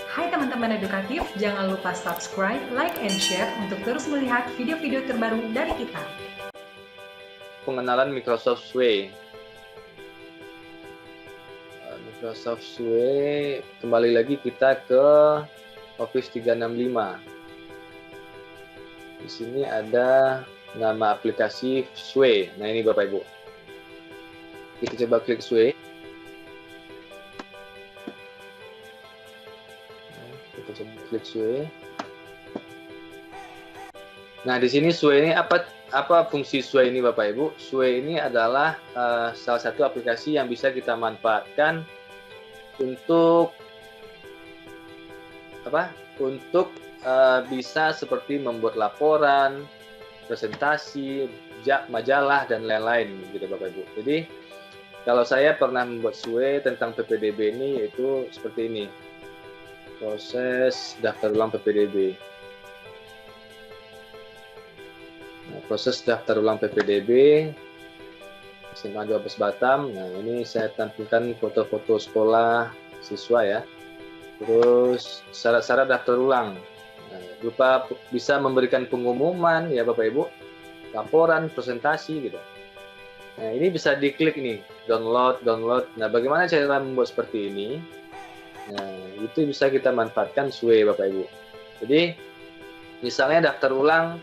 Hai teman-teman edukatif, jangan lupa subscribe, like, and share untuk terus melihat video-video terbaru dari kita. Pengenalan Microsoft Sway. Microsoft Sway, kembali lagi kita ke Office 365. Di sini ada nama aplikasi Sway. Nah, ini Bapak Ibu. Kita coba klik Sway. Kita coba klik Sway. Nah, di sini Sway ini apa fungsi Sway ini Bapak Ibu? Sway ini adalah salah satu aplikasi yang bisa kita manfaatkan untuk bisa seperti membuat laporan, presentasi, majalah dan lain-lain gitu Bapak Ibu. Jadi kalau saya pernah membuat Sway tentang PPDB ini yaitu seperti ini. Proses daftar ulang PPDB. Nah, proses daftar ulang PPDB SMA 12 Batam. Nah, ini saya tampilkan foto-foto sekolah siswa ya. Terus syarat-syarat daftar ulang. Nah, berupa bisa memberikan pengumuman ya Bapak Ibu, laporan, presentasi gitu. Nah, ini bisa diklik nih, download. Nah, bagaimana cara membuat seperti ini? Nah, itu bisa kita manfaatkan Sway Bapak Ibu. Jadi, misalnya daftar ulang,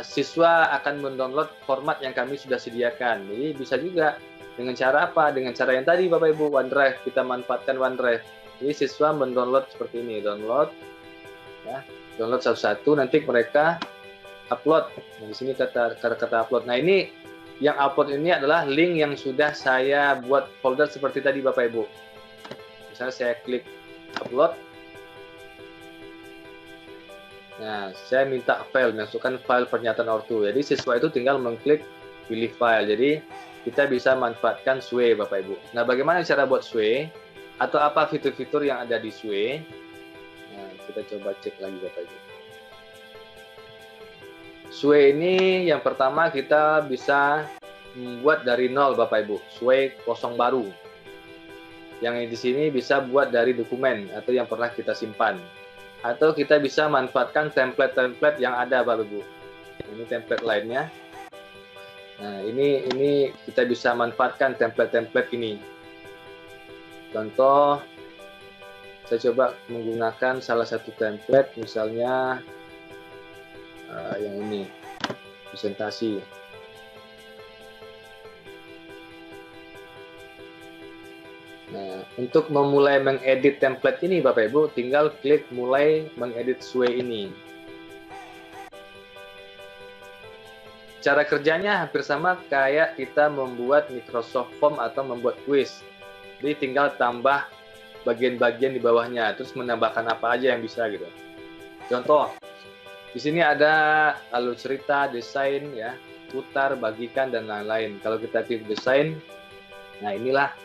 siswa akan mendownload format yang kami sudah sediakan. Jadi bisa juga dengan cara apa? Dengan cara yang tadi Bapak Ibu, OneDrive. Kita manfaatkan OneDrive. Jadi siswa mendownload seperti ini, download satu-satu, nanti mereka upload. Nah, di sini kata upload. Nah, ini yang upload ini adalah link yang sudah saya buat folder seperti tadi Bapak Ibu. Misalnya saya klik upload. Nah, saya minta file, masukkan file pernyataan ortu. Jadi siswa itu tinggal mengklik pilih file. Jadi kita bisa manfaatkan Sway Bapak Ibu. Nah, bagaimana cara buat Sway? Atau apa fitur-fitur yang ada di Sway? Nah, kita coba cek lagi Bapak Ibu. Sway ini yang pertama kita bisa membuat dari nol Bapak Ibu. Sway kosong baru. Yang di sini bisa buat dari dokumen atau yang pernah kita simpan. Atau kita bisa manfaatkan template-template yang ada Bapak Ibu. Ini template lainnya. Nah, ini kita bisa manfaatkan template-template ini. Contoh, saya coba menggunakan salah satu template, misalnya yang ini, presentasi. Nah, untuk memulai mengedit template ini Bapak Ibu, tinggal klik mulai mengedit Sway ini. Cara kerjanya hampir sama kayak kita membuat Microsoft Form atau membuat quiz. Jadi tinggal tambah bagian-bagian di bawahnya, terus menambahkan apa aja yang bisa gitu. Contoh, di sini ada alur cerita, desain ya, putar, bagikan dan lain-lain. Kalau kita klik desain, nah inilah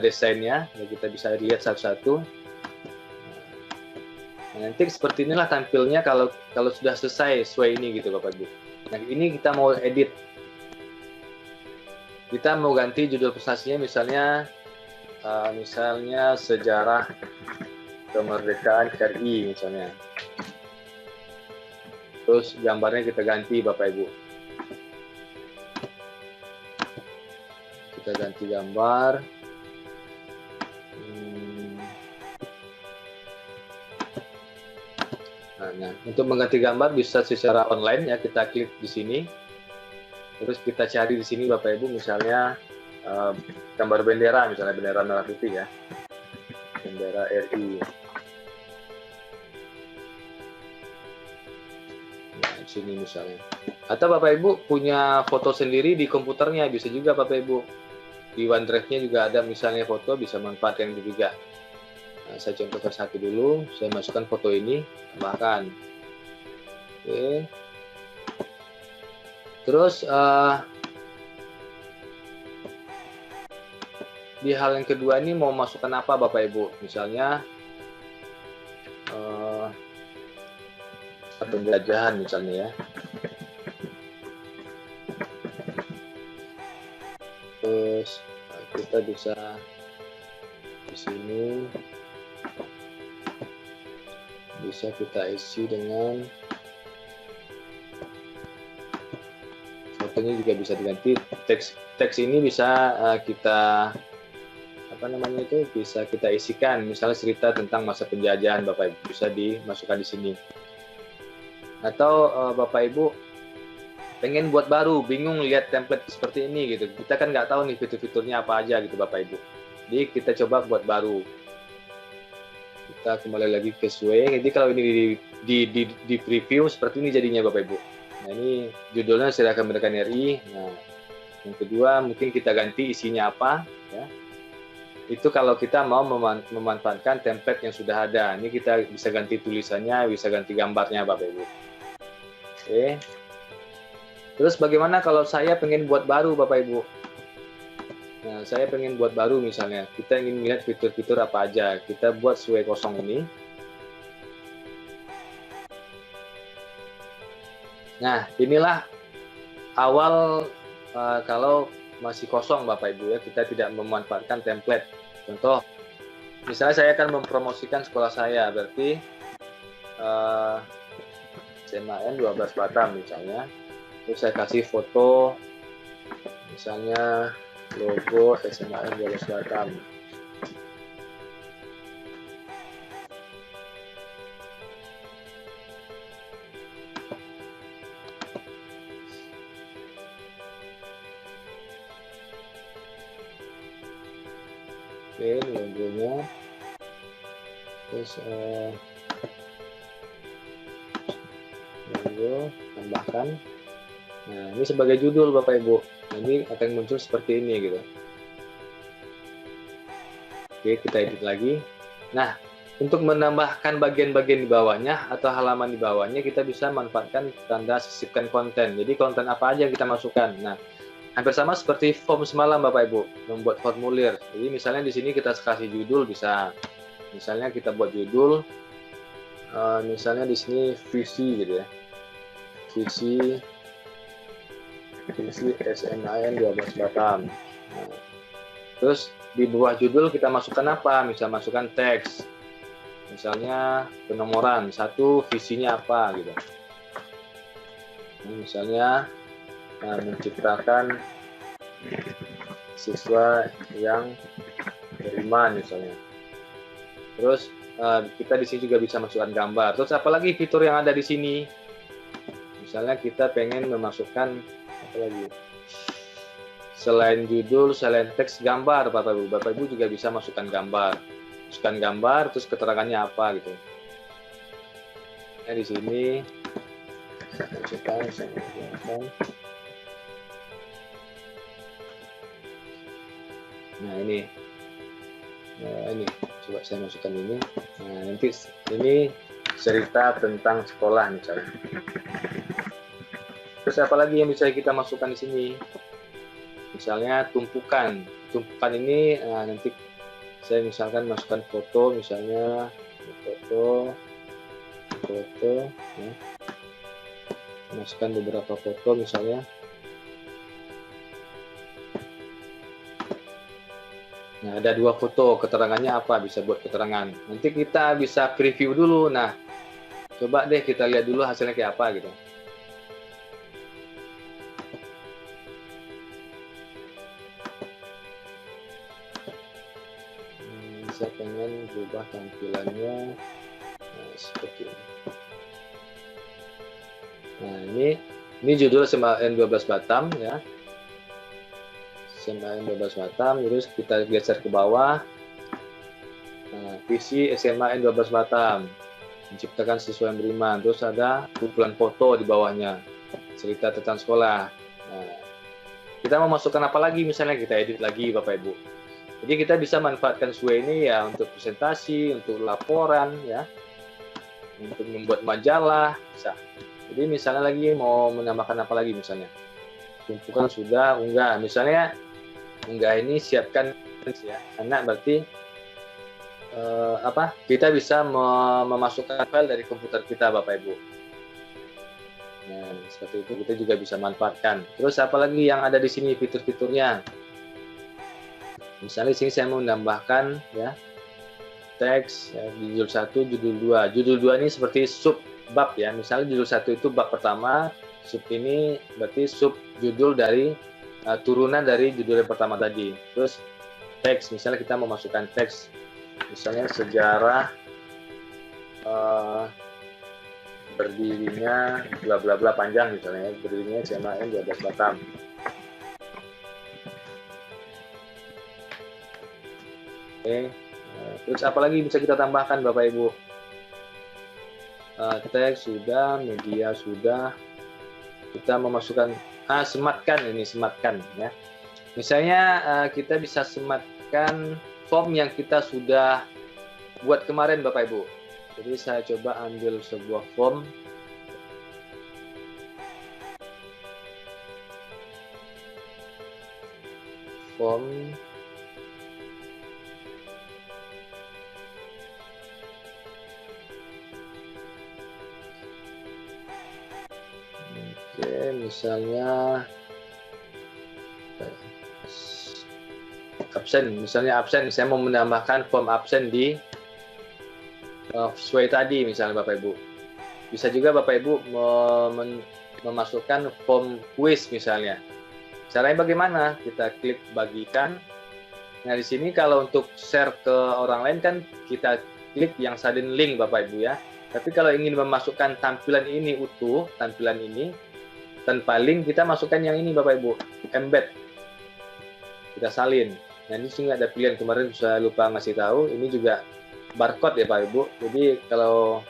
desainnya, ya kita bisa lihat satu-satu. Nah, nanti seperti inilah tampilnya kalau sudah selesai Sway ini gitu Bapak Ibu. Nah, ini kita mau edit. Kita mau ganti judul presentasinya misalnya sejarah kemerdekaan RI misalnya. Terus gambarnya kita ganti Bapak Ibu. Kita ganti gambar. Nah, untuk mengganti gambar bisa secara online ya, kita klik di sini. Terus kita cari di sini Bapak Ibu misalnya gambar bendera, misalnya bendera merah putih ya. Bendera RI. Nah, di sini misalnya. Atau Bapak Ibu punya foto sendiri di komputernya, bisa juga Bapak Ibu. Di OneDrive-nya juga ada misalnya foto, bisa manfaatkan juga. Nah, saya contohkan satu dulu, saya masukkan foto ini, tambahkan. Oke. Terus di hal yang kedua ini mau masukkan apa Bapak Ibu? Misalnya penjajahan misalnya ya. Terus kita bisa di sini bisa kita isi dengan fotonya, juga bisa diganti. Teks ini bisa kita bisa kita isikan, misalnya cerita tentang masa penjajahan Bapak Ibu, bisa dimasukkan di sini. Atau Bapak Ibu pengen buat baru, bingung lihat template seperti ini gitu, kita kan nggak tahu nih fitur-fiturnya apa aja gitu Bapak Ibu, jadi kita coba buat baru. Kita kembali lagi ke Sway. Jadi kalau ini di preview seperti ini jadinya Bapak Ibu. Nah, ini judulnya Silakan Kemerdekaan RI. Nah, yang kedua mungkin kita ganti isinya apa ya. Itu kalau kita mau memanfaatkan template yang sudah ada. Ini kita bisa ganti tulisannya, bisa ganti gambarnya Bapak Ibu. Oke. Terus bagaimana kalau saya pengen buat baru Bapak Ibu? Nah, saya pengen buat baru misalnya. Kita ingin melihat fitur-fitur apa aja. Kita buat Sway kosong ini. Nah, inilah awal kalau masih kosong Bapak Ibu ya, kita tidak memanfaatkan template. Contoh, misalnya saya akan mempromosikan sekolah saya, berarti SMAN 12 Batam misalnya. Terus saya kasih foto, misalnya logo SMAN 12 Batam. Oke, ini logonya. Terus logo tambahkan. Nah, ini sebagai judul Bapak Ibu. Nah, ini akan muncul seperti ini gitu. Oke, kita edit lagi. Nah, untuk menambahkan bagian-bagian di bawahnya atau halaman di bawahnya, kita bisa manfaatkan tanda sisipkan konten. Jadi konten apa aja yang kita masukkan. Nah, hampir sama seperti form semalam Bapak Ibu, membuat formulir. Jadi misalnya di sini kita kasih judul, bisa misalnya kita buat judul, misalnya di sini visi gitu ya, visi SMAN 12 Batam. Nah, terus di bawah judul kita masukkan apa? Bisa masukkan teks, misalnya penomoran satu, visinya apa gitu. Ini misalnya menciptakan siswa yang beriman misalnya. Terus kita di sini juga bisa masukkan gambar. Terus apalagi fitur yang ada di sini? Misalnya kita pengen memasukkan apa lagi? Selain judul, selain teks, gambar Bapak Ibu. Bapak Ibu juga bisa masukkan gambar. Masukkan gambar, terus keterangannya apa gitu. Nah, di sini masukkan. Nah ini coba saya masukkan ini. Nah nanti ini cerita tentang sekolah misalnya. Terus apa lagi yang bisa kita masukkan di sini? Misalnya tumpukan ini nanti saya misalkan masukkan foto, misalnya foto ya. Masukkan beberapa foto misalnya. Nah, ada 2 foto, keterangannya apa? Bisa buat keterangan. Nanti kita bisa preview dulu. Nah, coba deh kita lihat dulu hasilnya kayak apa gitu. Saya pengen berubah tampilannya seperti ini. Nah, ini judul SMAN 12 Batam ya. SMAN 12 Batam, terus kita geser ke bawah. Nah, visi SMAN 12 Batam, menciptakan siswa yang beriman. Terus ada kumpulan foto di bawahnya, cerita tentang sekolah. Nah, kita mau masukkan apa lagi? Misalnya kita edit lagi Bapak Ibu. Jadi kita bisa manfaatkan Sway ini ya untuk presentasi, untuk laporan ya, untuk membuat majalah bisa. Jadi misalnya lagi mau menambahkan apa lagi misalnya? Tumpukan sudah, unggah. Misalnya unggah ini siapkan ya, karena berarti kita bisa memasukkan file dari komputer kita Bapak Ibu. Nah, seperti itu kita juga bisa manfaatkan. Terus apalagi yang ada di sini fitur-fiturnya? Misalnya di sini saya mau menambahkan ya teks ya, di judul 1, judul 2. Judul 2 ini seperti sub bab ya. Misalnya judul 1 itu bab pertama, sub ini berarti sub judul dari turunan dari judul yang pertama tadi. Terus teks, misalnya kita memasukkan teks, misalnya sejarah berdirinya bla bla bla panjang misalnya, berdirinya CMAN 12 Batam. Oke. Terus apa lagi bisa kita tambahkan Bapak Ibu? Teks sudah, media sudah. Kita memasukkan sematkan, ini sematkan ya. Misalnya kita bisa sematkan form yang kita sudah buat kemarin Bapak Ibu. Jadi saya coba ambil sebuah form. Oke, misalnya absen, misalnya absen, saya mau menambahkan form absen di sesuai tadi misalnya Bapak Ibu. Bisa juga Bapak Ibu memasukkan form quiz misalnya. Caranya bagaimana? Kita klik bagikan. Nah, di sini kalau untuk share ke orang lain kan kita klik yang salin link Bapak Ibu ya. Tapi kalau ingin memasukkan tampilan ini utuh, tampilan ini tanpa link, kita masukkan yang ini Bapak Ibu, embed. Kita salin. Nah, ini sini ada pilihan, kemarin saya lupa ngasih tahu, ini juga barcode ya Pak Ibu. Jadi kalau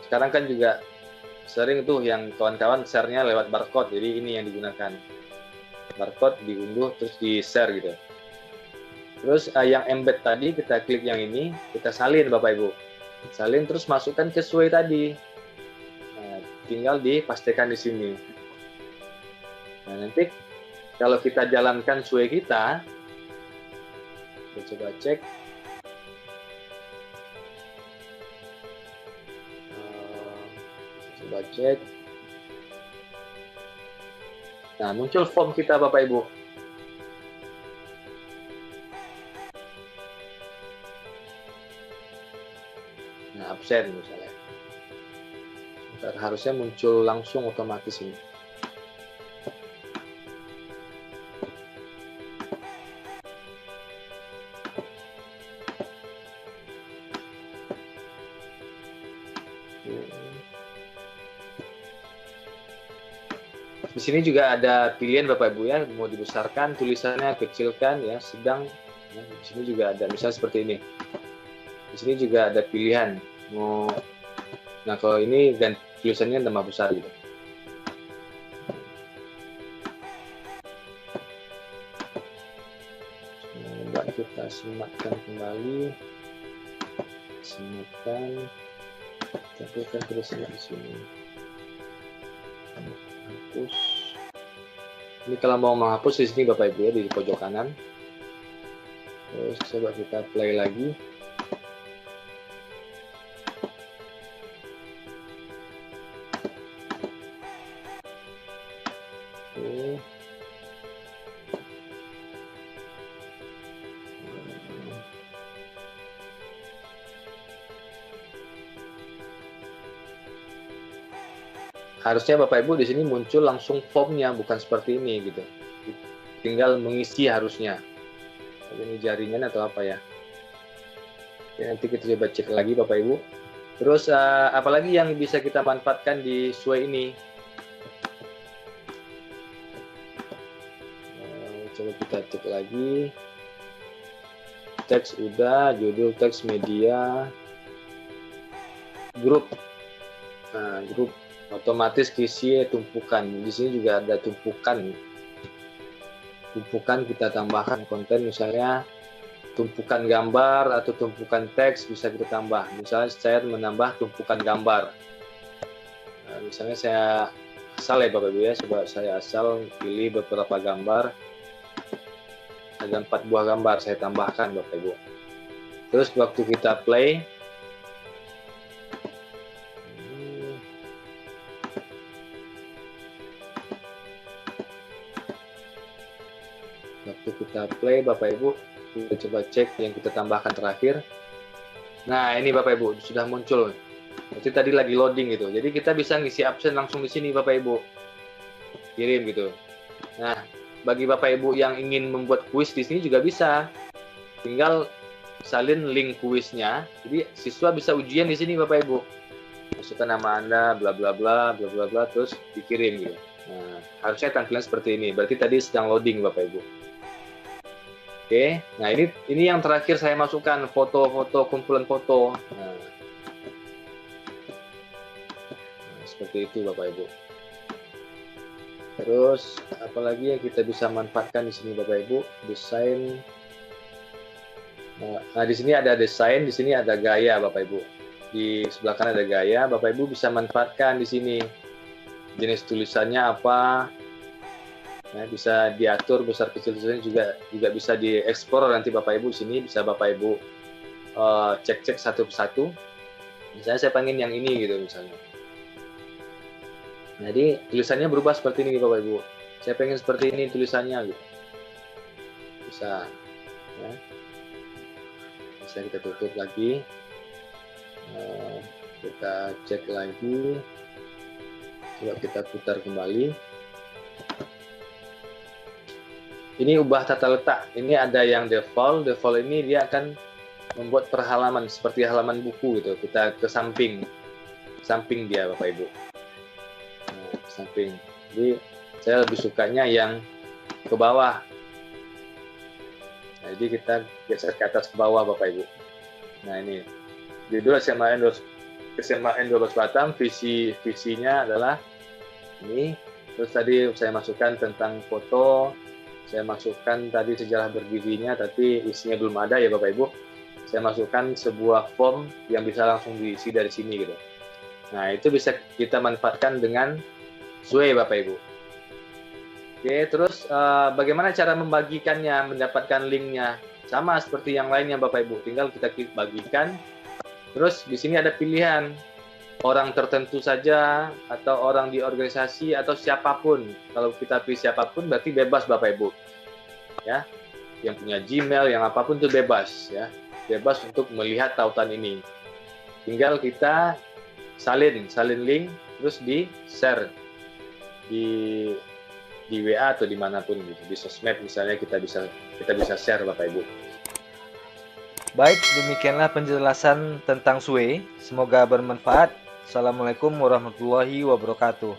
sekarang kan juga sering tuh yang kawan-kawan share-nya lewat barcode, jadi ini yang digunakan. Barcode diunduh terus di-share gitu. Terus yang embed tadi kita klik yang ini, kita salin Bapak Ibu. Salin terus masukkan ke sesuai tadi. Nah, tinggal dipastikan di sini. Nah, nanti kalau kita jalankan sesuai kita coba cek. Coba cek. Nah, muncul form kita Bapak Ibu. Nah, absen misalnya. Harusnya muncul langsung otomatis ini. Di sini juga ada pilihan Bapak Ibu ya, mau dibesarkan, tulisannya kecilkan ya, sedang. Ya, di sini juga ada, misalnya seperti ini. Di sini juga ada pilihan mau. Nah, kalau ini dan tulisannya tambah besar gitu. Coba kita sematkan kembali. Sematkan. Tapi kan tulisannya di sini. Hapus. Ini kalau mau menghapus di sini Bapak Ibu ya, di pojok kanan. Terus coba kita play lagi. Oke. Harusnya Bapak Ibu di sini muncul langsung formnya, bukan seperti ini gitu. Tinggal mengisi harusnya. Ini jaringan atau apa ya? Oke, nanti kita coba cek lagi Bapak Ibu. Terus apalagi yang bisa kita manfaatkan di SUE ini? Coba kita cek lagi. Teks udah, judul teks media, grup. Nah, grup otomatis isi tumpukan. Di sini juga ada tumpukan. Tumpukan kita tambahkan konten, misalnya tumpukan gambar atau tumpukan teks bisa kita tambah. Misalnya saya menambah tumpukan gambar. Nah, misalnya saya asal ya Bapak Ibu ya, coba saya asal pilih beberapa gambar. Ada 4 buah gambar saya tambahkan Bapak Ibu. Terus waktu kita play, Bapak Ibu, kita coba cek yang kita tambahkan terakhir. Nah, ini Bapak Ibu sudah muncul. Berarti tadi lagi loading gitu. Jadi kita bisa ngisi absen langsung di sini Bapak Ibu. Kirim gitu. Nah, bagi Bapak Ibu yang ingin membuat kuis di sini juga bisa. Tinggal salin link kuisnya. Jadi siswa bisa ujian di sini Bapak Ibu. Masukkan nama Anda, bla bla bla, bla bla bla, terus dikirim gitu. Nah, harusnya tampilan seperti ini. Berarti tadi sedang loading Bapak Ibu. Oke, nah ini yang terakhir saya masukkan foto-foto, kumpulan foto. Nah, seperti itu Bapak Ibu. Terus apalagi yang kita bisa manfaatkan di sini Bapak Ibu? Desain. Nah, di sini ada desain, di sini ada gaya Bapak Ibu. Di sebelah kanan ada gaya, Bapak Ibu bisa manfaatkan di sini. Jenis tulisannya apa? Nah, bisa diatur besar kecil tulisannya juga bisa diekspor nanti Bapak Ibu di sini bisa Bapak Ibu cek-cek satu persatu. Misalnya saya pengen yang ini gitu misalnya. Jadi tulisannya berubah seperti ini Bapak Ibu. Saya pengen seperti ini tulisannya gitu. Bisa. Ya. Bisa kita tutup lagi. Kita cek lagi. Coba kita putar kembali. Ini ubah tata letak. Ini ada yang default. Default ini dia akan membuat perhalaman seperti halaman buku gitu. Kita ke samping dia Bapak Ibu. Nah, ke samping. Jadi saya lebih sukanya yang ke bawah. Nah, jadi kita geser ke atas ke bawah Bapak Ibu. Nah ini judul SMA N12 Batam, visinya adalah ini. Terus tadi saya masukkan tentang foto. Saya masukkan tadi sejarah berdirinya, tapi isinya belum ada ya Bapak Ibu. Saya masukkan sebuah form yang bisa langsung diisi dari sini gitu. Nah itu bisa kita manfaatkan dengan Sway Bapak Ibu. Oke, terus bagaimana cara membagikannya, mendapatkan linknya? Sama seperti yang lainnya Bapak Ibu, tinggal kita klik bagikan. Terus di sini ada pilihan orang tertentu saja atau orang di organisasi atau siapapun. Kalau kita pilih siapapun berarti bebas Bapak Ibu. Ya. Yang punya Gmail, yang apapun itu bebas ya. Bebas untuk melihat tautan ini. Tinggal kita salin link terus di-share di WA atau dimanapun gitu. Di sosmed misalnya kita bisa share Bapak Ibu. Baik, demikianlah penjelasan tentang Sway. Semoga bermanfaat. Assalamualaikum warahmatullahi wabarakatuh.